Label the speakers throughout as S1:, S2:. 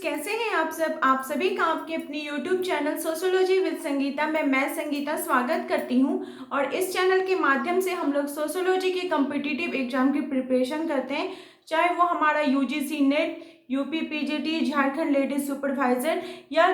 S1: कैसे हैं आप सब। आप सभी का आपके अपनी YouTube channel sociology with Sangeeta में मैं संगीता स्वागत करती हूं। और इस चैनल के माध्यम से हम लोग सोशियोलॉजी के कम्पिटिटिव एग्जाम की प्रिपरेशन करते हैं, चाहे वो हमारा UGC net, UP PGT, Jharkhand ladies supervisor या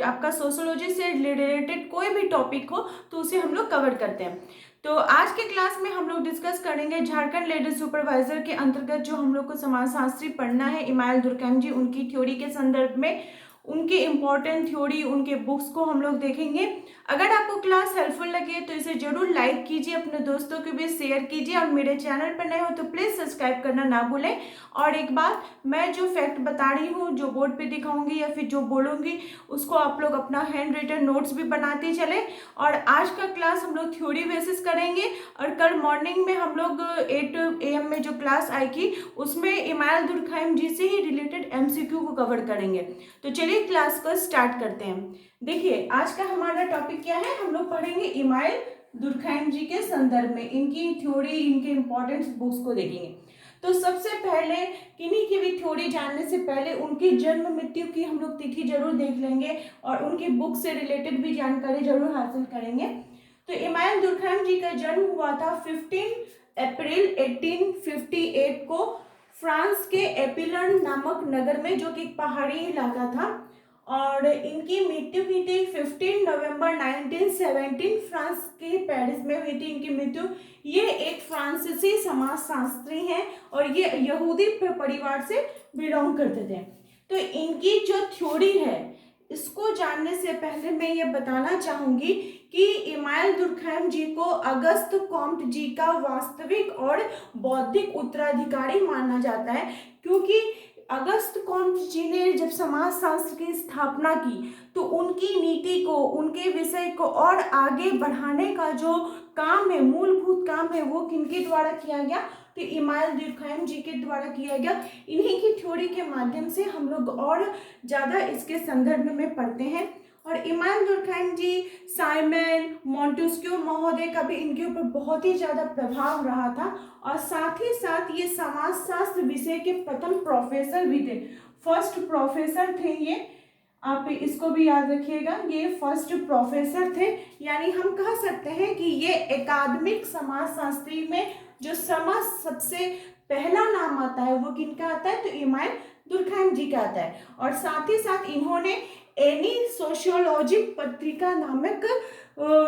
S1: आपका सोशियोलॉजी से रिलेटेड कोई भी टॉपिक हो तो उसे हम लोग कवर करते हैं। तो आज के क्लास में हम लोग डिस्कस करेंगे झारखंड लेडीज सुपरवाइजर के अंतर्गत जो हम लोग को समाजशास्त्री पढ़ना है, इमाइल दुर्कैम जी, उनकी थ्योरी के संदर्भ में उनके इम्पोर्टेंट थ्योरी, उनके बुक्स को हम लोग देखेंगे। अगर आपको क्लास हेल्पफुल लगे तो इसे जरूर लाइक कीजिए, अपने दोस्तों के भी शेयर कीजिए और मेरे चैनल पर नए हो तो प्लीज़ सब्सक्राइब करना ना भूलें। और एक बात, मैं जो फैक्ट बता रही हूँ, जो बोर्ड पे दिखाऊंगी या फिर जो बोलूँगी, उसको आप लोग अपना हैंड रिटन नोट्स भी बनाते चले। और आज का क्लास हम लोग थ्योरी बेसिस करेंगे और कल मॉर्निंग में हम लोग 8 AM में जो क्लास आएगी उसमें इमाइल दुर्कैम जी से ही रिलेटेड MCQ को कवर करेंगे। तो चलिए क्लास को स्टार्ट करते हैं। देखिए आज का हमारा टॉपिक क्या है, हम लोग पढ़ेंगे इमाइल दुर्कैम जी के संदर्भ में इनकी थ्योरी, इनके इम्पोर्टेंट बुक्स को देखेंगे। तो सबसे पहले किन्हीं की भी थ्योरी जानने से पहले उनकी जन्म मृत्यु की हम लोग तिथि जरूर देख लेंगे और उनकी बुक से रिलेटेड भी जानकारी जरूर हासिल करेंगे। तो इमाइल दुर्कैम जी का जन्म हुआ था 15 अप्रैल 1858 को फ्रांस के एपिलन नामक नगर में, जो कि एक पहाड़ी इलाका था। और इनकी मृत्यु हुई थी 15 नवंबर 1917 फ्रांस के पेरिस में हुई थी इनकी मृत्यु। ये एक फ्रांसीसी समाजशास्त्री हैं और ये यहूदी परिवार से बिलोंग करते थे। तो इनकी जो थ्योरी है इसको जानने से पहले मैं ये बताना चाहूंगी कि इमाइल दुर्कैम जी को अगस्त कॉम्ट जी का वास्तविक और बौद्धिक उत्तराधिकारी माना जाता है, क्योंकि अगस्त कॉम्ट जी ने जब समाजशास्त्र की स्थापना की तो उनकी नीति को, उनके विषय को और आगे बढ़ाने का जो काम है, मूलभूत काम है, वो किनके द्वारा किया गया, तो इमाइल दुर्कैम जी के द्वारा किया गया। इन्हीं की थ्योरी के माध्यम से हम लोग और ज़्यादा इसके संदर्भ में पढ़ते हैं। और इमाइल दुर्कैम जी साइमन मॉन्टेस्क्यू महोदय का भी इनके ऊपर बहुत ही ज़्यादा प्रभाव रहा था और साथ ही साथ ये समाजशास्त्र विषय के प्रथम प्रोफेसर भी थे, फर्स्ट प्रोफेसर थे ये। आप इसको भी याद रखिएगा, ये फर्स्ट प्रोफेसर थे। यानी हम कह सकते हैं कि ये एकाडमिक समाजशास्त्री में जो सबसे पहला नाम आता है वो किनका आता है, तो इमाइल दुर्कैम जी का आता है। और साथ ही साथ इन्होंने एनी सोशियोलॉजिक पत्रिका नामक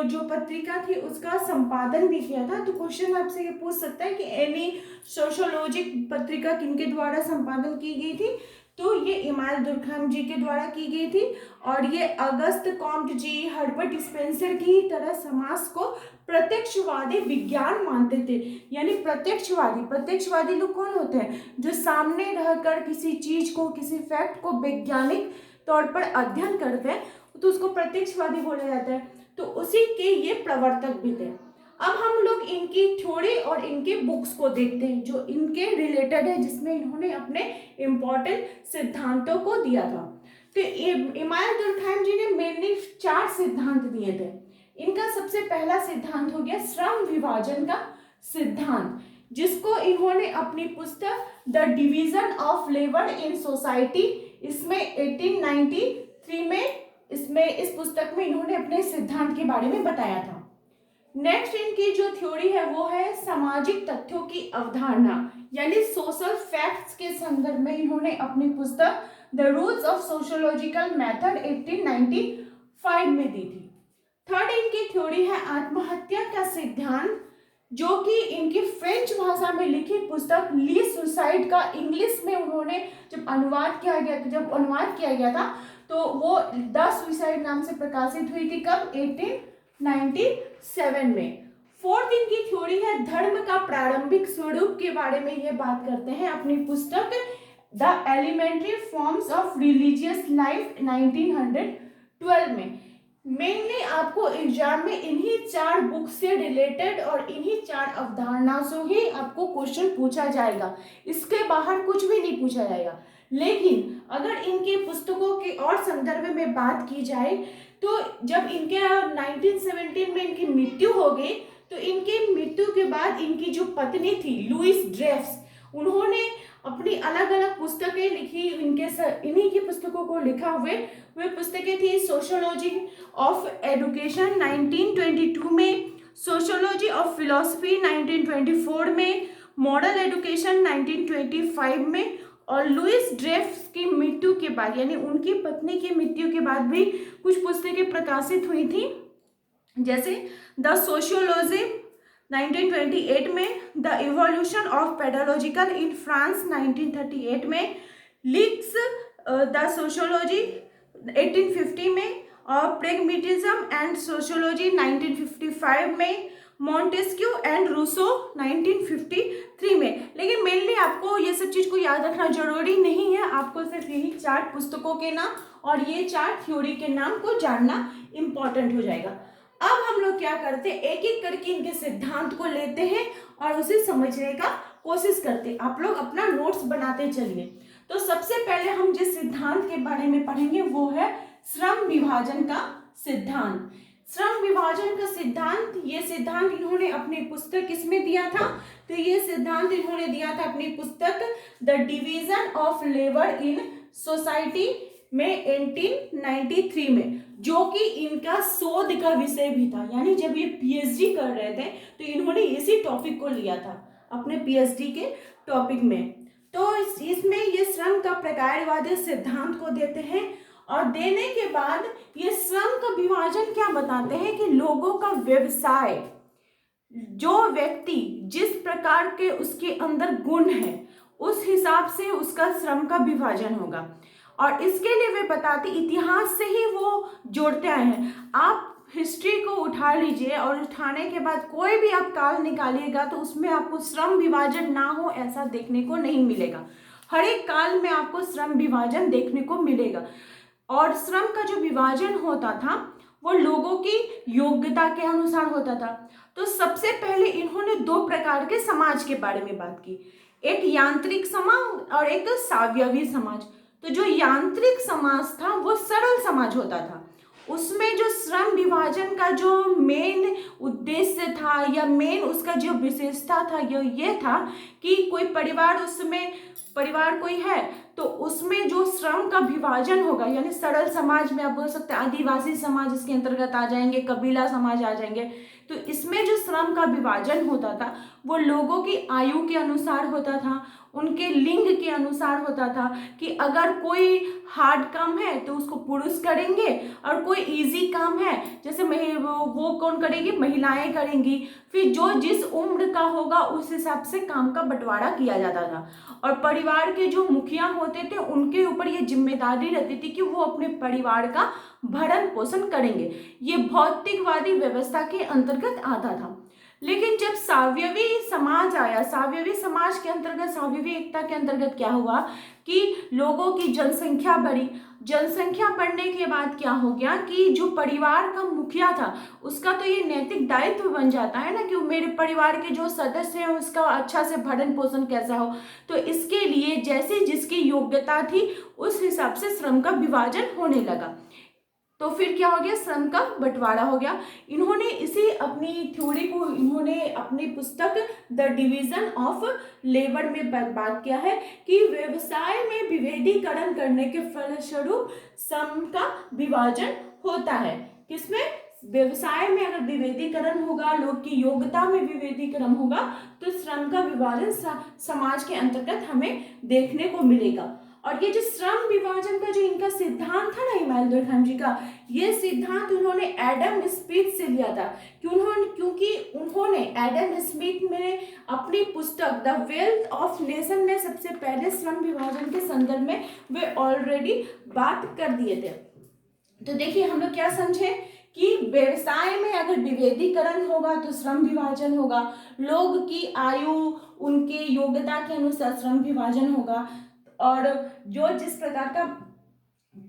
S1: जो पत्रिका थी उसका संपादन भी किया था। तो क्वेश्चन आपसे ये पूछ सकता है कि एनी सोशियोलॉजिक पत्रिका किनके द्वारा संपादन की गई थी, तो ये इमाइल दुर्कैम जी के द्वारा की गई थी। और ये अगस्त कॉम्ट जी, हर्बर्ट स्पेंसर की तरह समाज को प्रत्यक्षवादी विज्ञान मानते थे। यानी प्रत्यक्षवादी लोग कौन होते हैं, जो सामने रहकर किसी चीज को, किसी फैक्ट को वैज्ञानिक तौर पर अध्ययन करते हैं, तो उसको प्रत्यक्षवादी बोला जाता है। तो उसी के ये प्रवर्तक भी थे। अब हम लोग इनकी थ्योरी और इनके बुक्स को देखते हैं जो इनके रिलेटेड है, जिसमें इन्होंने अपने इम्पोर्टेंट सिद्धांतों को दिया था। तो इमाइल दुर्कैम जी ने मेनली 4 सिद्धांत दिए थे। इनका सबसे पहला सिद्धांत हो गया श्रम विभाजन का सिद्धांत, जिसको इन्होंने अपनी पुस्तक the division of labour in society, इसमें 1893 में इस पुस्तक में इन्होंने अपने सिद्धांत के बारे में बताया था। नेक्स्ट इनकी जो थ्योरी है वो है सामाजिक तथ्यों की अवधारणा, यानी सोशल फैक्ट्स के संदर्भ में इन्होंने अपनी पुस्तक the rules of sociological method 1895 में दी थी। थर्ड इनकी थ्योरी है आत्महत्या का सिद्धांत, जो कि इनकी फ्रेंच भाषा में लिखी पुस्तक ली सुसाइड का इंग्लिश में उन्होंने जब अनुवाद किया गया था तो वो द सुसाइड नाम से प्रकाशित हुई थी। कब? 1897 में। फोर्थ इनकी थ्योरी है धर्म का प्रारंभिक स्वरूप के बारे में ये बात करते हैं अपनी पुस्तक the elementary forms of religious life 1912 में। मेनली आपको एग्जाम में इन्हीं 4 बुक से रिलेटेड और इन्हीं 4 अवधारणाओं से ही आपको क्वेश्चन पूछा जाएगा, इसके बाहर कुछ भी नहीं पूछा जाएगा। लेकिन अगर इनकी पुस्तकों के और संदर्भ में बात की जाए तो जब इनके 1917 में इनकी मृत्यु हो गई, तो इनकी मृत्यु के बाद इनकी जो पत्नी थी लुइस ड्रेफ्स, उन्होंने अपनी अलग अलग पुस्तकें लिखी। इन्हीं की पुस्तकों को लिखा हुए वे पुस्तकें थी सोशियोलॉजी ऑफ एजुकेशन 1922 में, सोशियोलॉजी ऑफ फिलॉसफी 1924 में, मॉडल एजुकेशन 1925 में, और लुइस ड्रेफ्स की मृत्यु के बाद यानी उनकी पत्नी की मृत्यु के बाद भी कुछ पुस्तकें प्रकाशित हुई थी, जैसे द सोशियोलॉजी 1928 में, the evolution of pedagogical in France 1938 में, लिक्स द सोशियोलॉजी 1850 में, और प्रेगमेटिज्म एंड सोशियोलॉजी 1955 में, मॉन्टेस्क्यू एंड रूसो 1953 में। लेकिन मेनली आपको ये सब चीज़ को याद रखना जरूरी नहीं है, आपको सिर्फ यही 4 पुस्तकों के नाम और ये 4 थ्योरी के नाम को जानना इम्पॉर्टेंट हो जाएगा। अब हम लोग क्या करते हैं, एक एक करके इनके सिद्धांत को लेते हैं और उसे समझने का कोशिश करते हैं। आप लोग अपना नोट्स बनाते चलिए। तो सबसे पहले हम जिस सिद्धांत के बारे में पढ़ेंगे वो है श्रम विभाजन का सिद्धांत। श्रम विभाजन का सिद्धांत, ये सिद्धांत इन्होंने अपनी पुस्तक किसमें दिया था, तो ये सिद्धांत इन्होंने दिया था अपनी पुस्तक the division of labour in society में 1893 में, जो कि इनका शोध का विषय भी था। यानी जब ये पीएचडी कर रहे थे तो इन्होंने इसी टॉपिक को लिया था अपने पीएचडी के टॉपिक में। तो इसमें ये श्रम का प्रकारवादी सिद्धांत को देते हैं और देने के बाद ये श्रम का विभाजन क्या बताते हैं कि लोगों का व्यवसाय, जो व्यक्ति जिस प्रकार के उसके अंदर गुण है उस हिसाब से उसका श्रम का विभाजन होगा। और इसके लिए वे बताते इतिहास से ही वो जोड़ते आए हैं। आप हिस्ट्री को उठा लीजिए और उठाने के बाद कोई भी आप काल निकालिएगा तो उसमें आपको श्रम विभाजन ना हो ऐसा देखने को नहीं मिलेगा। हर एक काल में आपको श्रम विभाजन देखने को मिलेगा। और श्रम का जो विभाजन होता था वो लोगों की योग्यता के अनुसार होता था। तो सबसे पहले इन्होंने 2 प्रकार के समाज के बारे में बात की, एक यांत्रिक समाज और एक सावयवी समाज। तो जो यांत्रिक समाज था वो सरल समाज होता था, उसमें जो श्रम विभाजन का जो मेन उद्देश्य था या मेन उसका जो विशेषता था ये था कि कोई परिवार, उसमें परिवार कोई है तो उसमें जो श्रम का विभाजन होगा, यानी सरल समाज में आप बोल सकते हैं आदिवासी समाज इसके अंतर्गत आ जाएंगे, कबीला समाज आ जाएंगे। तो इसमें जो श्रम का विभाजन होता था वो लोगों की आयु के अनुसार होता था, उनके लिंग के अनुसार होता था कि अगर कोई हार्ड काम है तो उसको पुरुष करेंगे और कोई इजी काम है जैसे वो कौन करेगी, महिलाएं करेंगी। फिर जो जिस उम्र का होगा उस हिसाब से काम का बंटवारा किया जाता था। और परिवार के जो मुखिया होते थे उनके ऊपर ये जिम्मेदारी रहती थी कि वो अपने परिवार का भरण पोषण करेंगे। ये भौतिकवादी व्यवस्था के अंतर्गत आता था। लेकिन जब सावयवी समाज आया, सावयवी समाज के अंतर्गत, सावयवी एकता के अंतर्गत क्या हुआ कि लोगों की जनसंख्या बढ़ी। जनसंख्या बढ़ने के बाद क्या हो गया कि जो परिवार का मुखिया था उसका तो ये नैतिक दायित्व बन जाता है ना कि मेरे परिवार के जो सदस्य हैं उसका अच्छा से भरण पोषण कैसा हो। तो इसके लिए जैसी जिसकी योग्यता थी उस हिसाब से श्रम का विभाजन होने लगा। तो फिर क्या हो गया, श्रम का बंटवारा हो गया। इन्होंने इसी अपनी थ्योरी को इन्होंने अपनी पुस्तक द डिवीजन ऑफ लेबर में बात किया है कि व्यवसाय में विभेदीकरण करने के फलस्वरूप श्रम का विभाजन होता है। किसमें, व्यवसाय में अगर विभेदीकरण होगा, लोग की योग्यता में विभेदीकरण होगा तो श्रम का विभाजन समाज के अंतर्गत हमें देखने को मिलेगा। और ये जो श्रम विभाजन का जो इनका सिद्धांत था ना इमैनुअल कांट जी का, ये सिद्धांत उन्होंने एडम स्मिथ से लिया था। क्योंकि उन्होंने एडम स्मिथ में अपनी पुस्तक द वेल्थ ऑफ नेशन में सबसे पहले श्रम विभाजन के संदर्भ में वे ऑलरेडी बात कर दिए थे। तो देखिए हम लोग क्या समझे कि व्यवसाय में अगर विभेदीकरण होगा तो श्रम विभाजन होगा, लोग की आयु उनके योग्यता के अनुसार श्रम विभाजन होगा, और जो जिस प्रकार का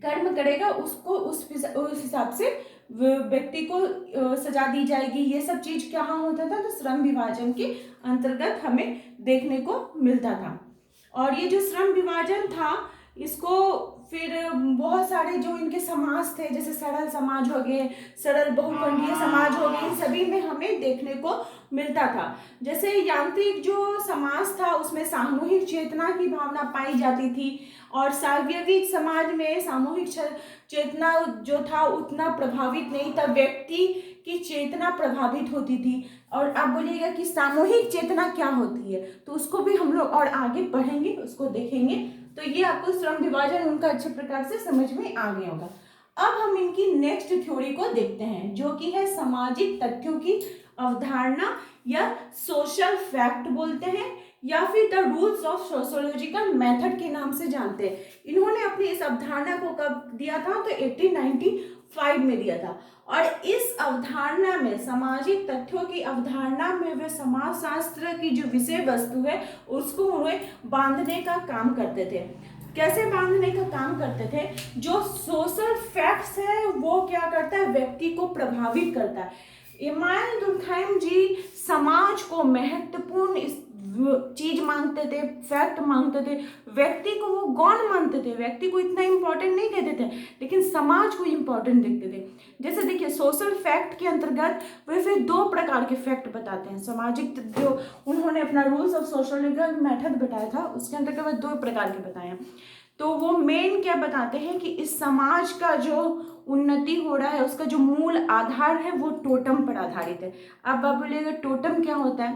S1: कर्म करेगा उसको उस हिसाब से व्यक्ति को सजा दी जाएगी। ये सब चीज कहाँ होता था, तो श्रम विभाजन के अंतर्गत हमें देखने को मिलता था। और ये जो श्रम विभाजन था इसको फिर बहुत सारे जो इनके समाज थे जैसे सरल समाज हो गए, सरल बहुखंडीय समाज हो गए, इन सभी में हमें देखने को मिलता था। जैसे यांत्रिक जो समाज था उसमें सामूहिक चेतना की भावना पाई जाती थी, और सार्वजनिक समाज में सामूहिक चेतना जो था उतना प्रभावित नहीं था, व्यक्ति की चेतना प्रभावित होती थी। और आप बोलिएगा कि सामूहिक चेतना क्या होती है, तो उसको भी हम लोग और आगे पढ़ेंगे, उसको देखेंगे, तो ये आपको श्रम विभाजन उनका अच्छे प्रकार से समझ में आ गया होगा। अब हम इनकी नेक्स्ट थ्योरी को देखते हैं, जो कि है सामाजिक तथ्यों की अवधारणा, या सोशल फैक्ट बोलते हैं, या फिर the rules of sociological method के नाम से जानते हैं। इन्होंने अपनी इस अवधारणा को कब दिया था, तो 1895 में दिया था। और इस अवधारणा में, सामाजिक तथ्यों की अवधारणा में, वे समाजशास्त्र की जो विषय वस्तु है उसको उन्हें बांधने का काम करते थे। कैसे बांधने का काम करते थे? जो सोशल फैक्ट्स है वो क्या करता है, व्यक्ति को प्रभावित करता है। इमानुएल दुर्कheim जी समाज को महत्वपूर्ण चीज मानते थे, फैक्ट मानते थे, व्यक्ति को वो गौण मानते थे, व्यक्ति को इतना इंपॉर्टेंट नहीं देते थे, लेकिन समाज को इंपॉर्टेंट देखते थे। जैसे देखिए, सोशल फैक्ट के अंतर्गत वे फिर दो प्रकार के फैक्ट बताते हैं। सामाजिक जो उन्होंने अपना रूल्स ऑफ सोशियोलॉजिकल मेथड बताया था उसके अंतर्गत वे दो प्रकार के बताए हैं। तो वो मेन क्या बताते हैं कि इस समाज का जो उन्नति हो रहा है उसका जो मूल आधार है वो टोटम पर आधारित है। अब आप बोलिएगा टोटम क्या होता है,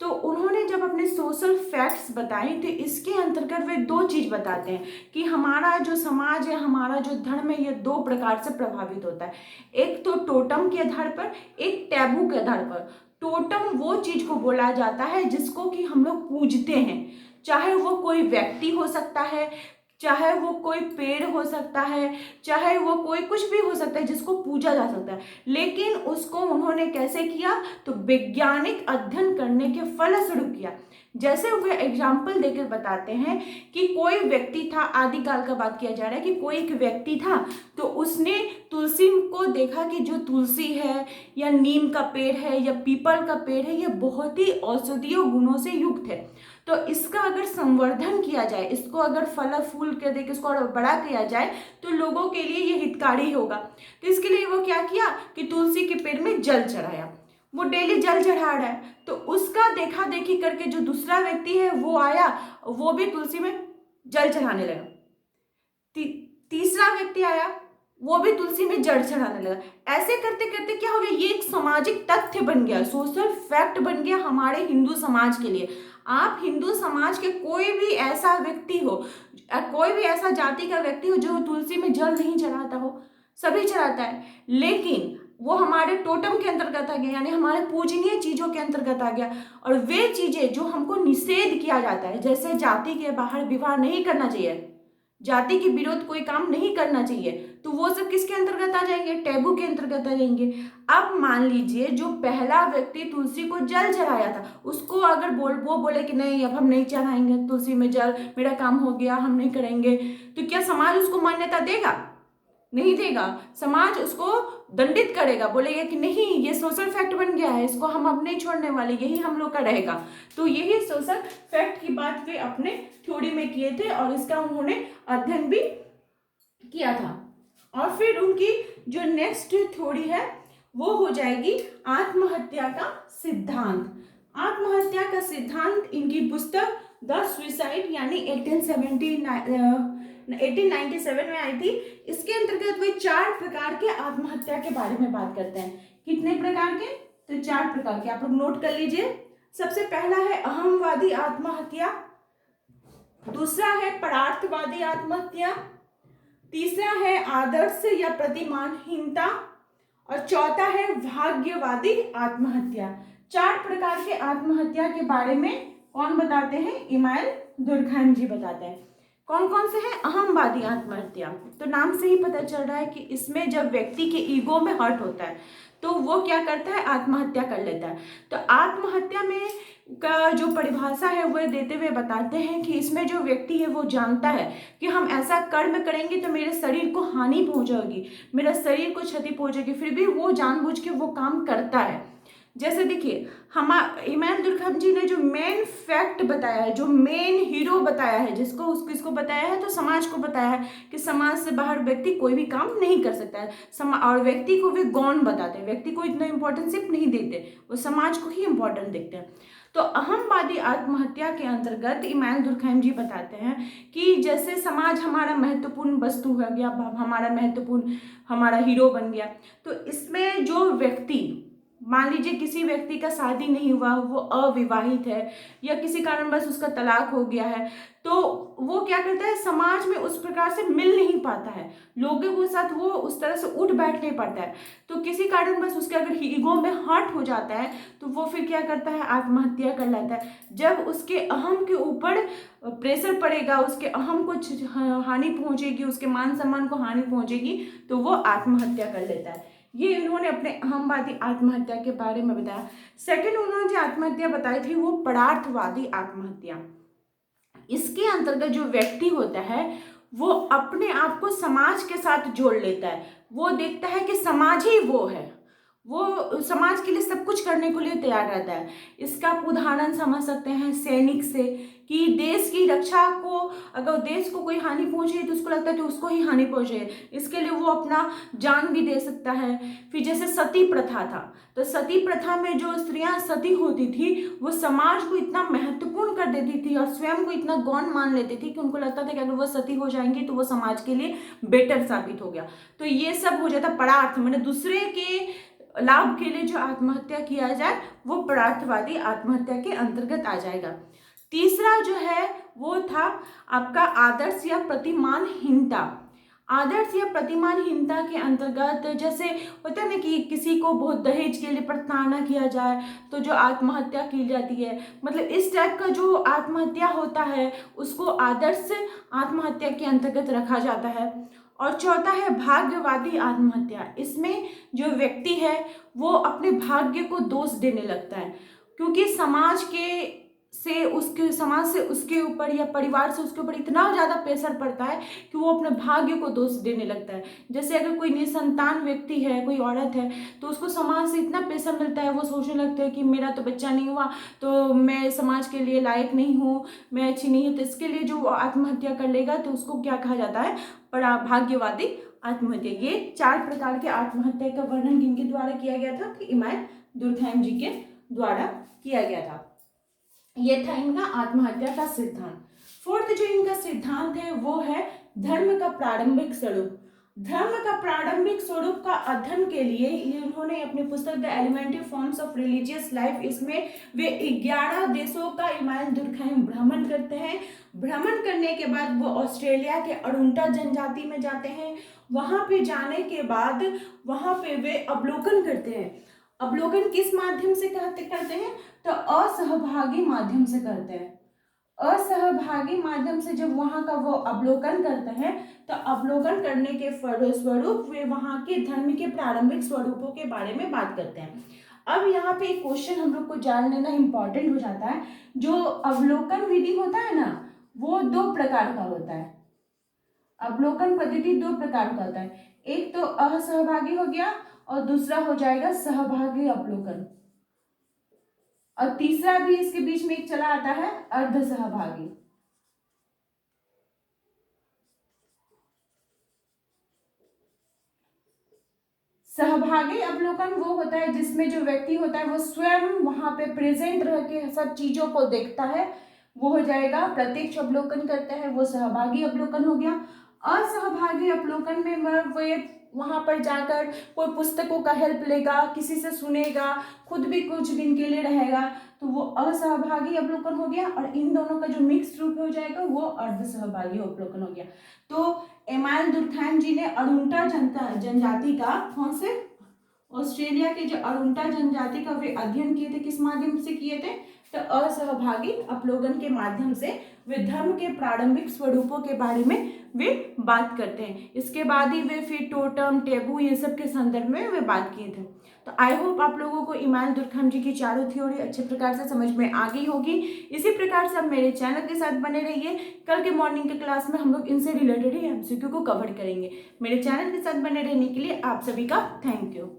S1: तो उन्होंने जब अपने सोशल फैक्ट्स बताए तो इसके अंतर्गत वे दो चीज बताते हैं कि हमारा जो समाज है, हमारा जो धर्म है, ये दो प्रकार से प्रभावित होता है। एक तो टोटम के आधार पर, एक टैबू के आधार पर। टोटम वो चीज को बोला जाता है जिसको कि हम लोग पूजते हैं, चाहे वो कोई व्यक्ति हो सकता है, चाहे वो कोई पेड़ हो सकता है, चाहे वो कोई कुछ भी हो सकता है जिसको पूजा जा सकता है। लेकिन उसको उन्होंने कैसे किया, तो वैज्ञानिक अध्ययन करने के फलस्वरूप किया। जैसे वे एग्जाम्पल देकर बताते हैं कि कोई व्यक्ति था, आदिकाल का बात किया जा रहा है कि कोई एक व्यक्ति था, तो उसने तुलसी को देखा कि जो तुलसी है या नीम का पेड़ है या पीपल का पेड़ है, ये बहुत ही औषधीय गुणों से युक्त है, तो इसका अगर संवर्धन किया जाए, इसको अगर फल फूल कर दे के इसको और बड़ा किया जाए तो लोगों के लिए ये हितकारी होगा। तो इसके लिए वो क्या किया कि तुलसी के पेड़ में जल चढ़ाया। वो डेली जल चढ़ा रहा है, तो उसका देखा देखी करके जो दूसरा व्यक्ति है वो आया, वो भी तुलसी में जल चढ़ाने लगा। तीसरा व्यक्ति आया, वो भी तुलसी में जल चढ़ाने लगा। ऐसे करते करते क्या हो गया, ये एक सामाजिक तथ्य बन गया, सोशल फैक्ट बन गया हमारे हिंदू समाज के लिए। आप हिंदू समाज के कोई भी ऐसा व्यक्ति हो, कोई भी ऐसा जाति का व्यक्ति हो जो तुलसी में जल नहीं चढ़ाता हो, सभी चढ़ाता है, लेकिन वो हमारे टोटम के अंतर्गत आ गया, यानी हमारे पूजनीय चीजों के अंतर्गत आ गया। और वे चीजें जो हमको निषेध किया जाता है, जैसे जाति के बाहर विवाह नहीं करना चाहिए, जाति के विरोध कोई काम नहीं करना चाहिए, तो वो सब किसके अंतर्गत आ जाएंगे, टैबू के अंतर्गत आ जाएंगे। अब मान लीजिए जो पहला व्यक्ति तुलसी को जल चढ़ाया था, उसको अगर वो बोले कि नहीं अब हम नहीं चढ़ाएंगे तुलसी में जल, मेरा काम हो गया, हम नहीं करेंगे, तो क्या समाज उसको मान्यता देगा? नहीं देगा। समाज उसको दंडित करेगा, बोलेगा कि नहीं ये सोशल फैक्ट बन गया है, इसको हम अब नहीं छोड़ने वाले, यही हम लोग का रहेगा। तो यही सोशल फैक्ट की बात वे अपने थ्योरी में किए थे और इसका उन्होंने अध्ययन भी किया था। और फिर उनकी जो नेक्स्ट थ्योरी है वो हो जाएगी आत्महत्या का सिद्धांत। आत्महत्या का सिद्धांत इनकी पुस्तक द सुसाइड यानी 1897 में आई थी। इसके अंतर्गत वे 4 प्रकार के आत्महत्या के बारे में बात करते हैं। कितने प्रकार के? तो 4 प्रकार के, आप लोग नोट कर लीजिए। सबसे पहला है अहमवादी आत्महत्या, दूसरा है परार्थवादी आत्महत्या, तीसरा है आदर्श या प्रतिमानहीनता, और चौथा है भाग्यवादी आत्महत्या। 4 प्रकार के आत्महत्या के बारे में कौन बताते हैं? इमानुएल दुर्कheim जी बताते हैं। कौन कौन से हैं? अहमवादी आत्महत्या, तो नाम से ही पता चल रहा है कि इसमें जब व्यक्ति के ईगो में हर्ट होता है तो वो क्या करता है, आत्महत्या कर लेता है। तो आत्महत्या में का जो परिभाषा है वो देते हुए बताते हैं कि इसमें जो व्यक्ति है वो जानता है कि हम ऐसा कर्म करेंगे तो मेरे शरीर को हानि पहुंचेगी, मेरा शरीर को क्षति पहुंचेगी, फिर भी वो जानबूझ के वो काम करता है। जैसे देखिए इमानुएल दुर्कheim जी ने जो मेन फैक्ट बताया है, जो मेन हीरो बताया है, जिसको किसको बताया है, तो समाज को बताया है कि समाज से बाहर व्यक्ति कोई भी काम नहीं कर सकता है। और व्यक्ति को वे गौण बताते हैं, व्यक्ति को इतना इंपॉर्टेंस सिर्फ नहीं देते, वो समाज को ही इंपॉर्टेंट देखते हैं। तो अहमवादी आत्महत्या के अंतर्गत इमानुएल दुर्कheim जी बताते हैं कि जैसे समाज हमारा महत्वपूर्ण वस्तु हो गया, हमारा महत्वपूर्ण हमारा हीरो बन गया, तो इसमें जो व्यक्ति, मान लीजिए किसी व्यक्ति का शादी नहीं हुआ, वो अविवाहित है या किसी कारणवश उसका तलाक हो गया है, तो वो क्या करता है, समाज में उस प्रकार से मिल नहीं पाता है, लोगों के साथ वो उस तरह से उठ बैठ नहीं पाता है। तो किसी कारणवश उसके अगर ईगो में हर्ट हो जाता है तो वो फिर क्या करता है, आत्महत्या कर लेता है। जब उसके अहम के ऊपर प्रेशर पड़ेगा, उसके अहम को हानि पहुंचेगी, उसके मान सम्मान को हानि पहुंचेगी, तो वो आत्महत्या कर लेता है। ये इन्होंने अपने अहमवादी आत्महत्या के बारे में बताया। सेकंड उन्होंने जो आत्महत्या बताई थी वो परार्थवादी आत्महत्या। इसके अंतर्गत जो व्यक्ति होता है वो अपने आप को समाज के साथ जोड़ लेता है, वो देखता है कि समाज ही वो है, वो समाज के लिए सब कुछ करने के लिए तैयार रहता है। इसका आप उदाहरण समझ सकते हैं सैनिक से, कि देश की रक्षा को, अगर देश को कोई हानि पहुंचे तो उसको लगता है कि उसको ही हानि पहुंचे, इसके लिए वो अपना जान भी दे सकता है। फिर जैसे सती प्रथा था, तो सती प्रथा में जो स्त्रियां सती होती थी वो समाज को इतना महत्वपूर्ण कर देती थी और स्वयं को इतना गौण मान लेती थी कि उनको लगता था कि अगर वो सती हो जाएंगी तो वो समाज के लिए बेटर साबित हो गया। तो ये सब हो जाता परार्थ, मैंने दूसरे के लाभ के लिए जो आत्महत्या किया जाए वो परार्थवादी आत्महत्या के अंतर्गत आ जाएगा। तीसरा जो है वो था आपका आदर्श या प्रतिमानहीनता। आदर्श या प्रतिमानहीनता के अंतर्गत जैसे होता है ना कि किसी को बहुत दहेज के लिए प्रताड़ना किया जाए तो जो आत्महत्या की जाती है, मतलब इस टाइप का जो आत्महत्या होता है उसको आदर्श आत्महत्या के अंतर्गत रखा जाता है। और चौथा है भाग्यवादी आत्महत्या। इसमें जो व्यक्ति है वो अपने भाग्य को दोष देने लगता है, क्योंकि समाज से उसके ऊपर या परिवार से उसके ऊपर इतना ज़्यादा प्रेशर पड़ता है कि वो अपने भाग्य को दोष देने लगता है। जैसे अगर कोई निसंतान व्यक्ति है, कोई औरत है, तो उसको समाज से इतना प्रेशर मिलता है, वो सोचने लगता है कि मेरा तो बच्चा नहीं हुआ तो मैं समाज के लिए लायक नहीं हूँ, मैं अच्छी नहीं हूँ, तो इसके लिए जो आत्महत्या कर लेगा तो उसको क्या कहा जाता है, भाग्यवादी आत्महत्या। ये 4 प्रकार के आत्महत्या का वर्णन किनके द्वारा किया गया था, कि इमानुएल दुर्कheim जी के द्वारा किया गया था। ये था इनका आत्महत्या का सिद्धांत। फोर्थ जो इनका सिद्धांत है वो है धर्म का प्रारंभिक स्वरूप। धर्म का प्रारंभिक स्वरूप का अध्ययन के लिए इन्होंने अपनी पुस्तक the elementary forms of religious life, इसमें वे 11 देशों का इमानुएल दुर्कheim भ्रमण करते हैं। भ्रमण करने के बाद वो ऑस्ट्रेलिया के अरुंटा जनजाति में जाते हैं। वहां पे जाने के बाद वहां पे वे अवलोकन करते हैं। अवलोकन किस माध्यम से करते हैं, तो असहभागी माध्यम से करते हैं। असहभागी माध्यम से जब वहां का वो अवलोकन करते हैं तो अवलोकन करने के फलस्वरूप वे वहां के धर्म के प्रारंभिक स्वरूपों के बारे में बात करते हैं। अब यहाँ पे एक क्वेश्चन हम लोग को जान लेना इंपॉर्टेंट हो जाता है। जो अवलोकन विधि होता है ना, वो 2 प्रकार का होता है। अवलोकन पद्धति 2 प्रकार का होता है, एक तो असहभागी हो गया और दूसरा हो जाएगा सहभागी अवलोकन, और तीसरा भी इसके बीच में एक चला आता है अर्ध सहभागी। सहभागी अवलोकन वो होता है जिसमें जो व्यक्ति होता है वो स्वयं वहां पे प्रेजेंट रह के सब चीजों को देखता है, वो हो जाएगा प्रत्यक्ष अवलोकन करता है, वो सहभागी अवलोकन हो गया। असहभागी अवलोकन में वे वहां पर जाकर कोई पुस्तकों का हेल्प लेगा, किसी से सुनेगा, खुद भी कुछ दिन के लिए रहेगा, तो वो असहभागी अवलोकन हो गया। और इन दोनों का जो मिक्स रूप हो जाएगा वो अर्ध सहभागी अवलोकन हो गया। तो इमानुएल दुर्कheim जी ने अरुंटा जनजाति का, कौन से, ऑस्ट्रेलिया के जो अरुंटा जनजाति का वे अध्ययन किए थे, किस माध्यम से किए थे, तो असहभागी अवलोकन के माध्यम से वे धर्म के प्रारंभिक स्वरूपों के बारे में वे बात करते हैं। इसके बाद ही वे फिर टोटम, टेबू, ये सब के संदर्भ में वे बात किए थे। तो आई होप आप लोगों को इमानुएल दुर्कheim जी की चारों थ्योरी अच्छे प्रकार से समझ में आ गई होगी। इसी प्रकार से आप मेरे चैनल के साथ बने रहिए। कल के मॉर्निंग के क्लास में हम लोग इनसे रिलेटेड ही एमसीक्यू को कवर करेंगे। मेरे चैनल के साथ बने रहने के लिए आप सभी का थैंक यू।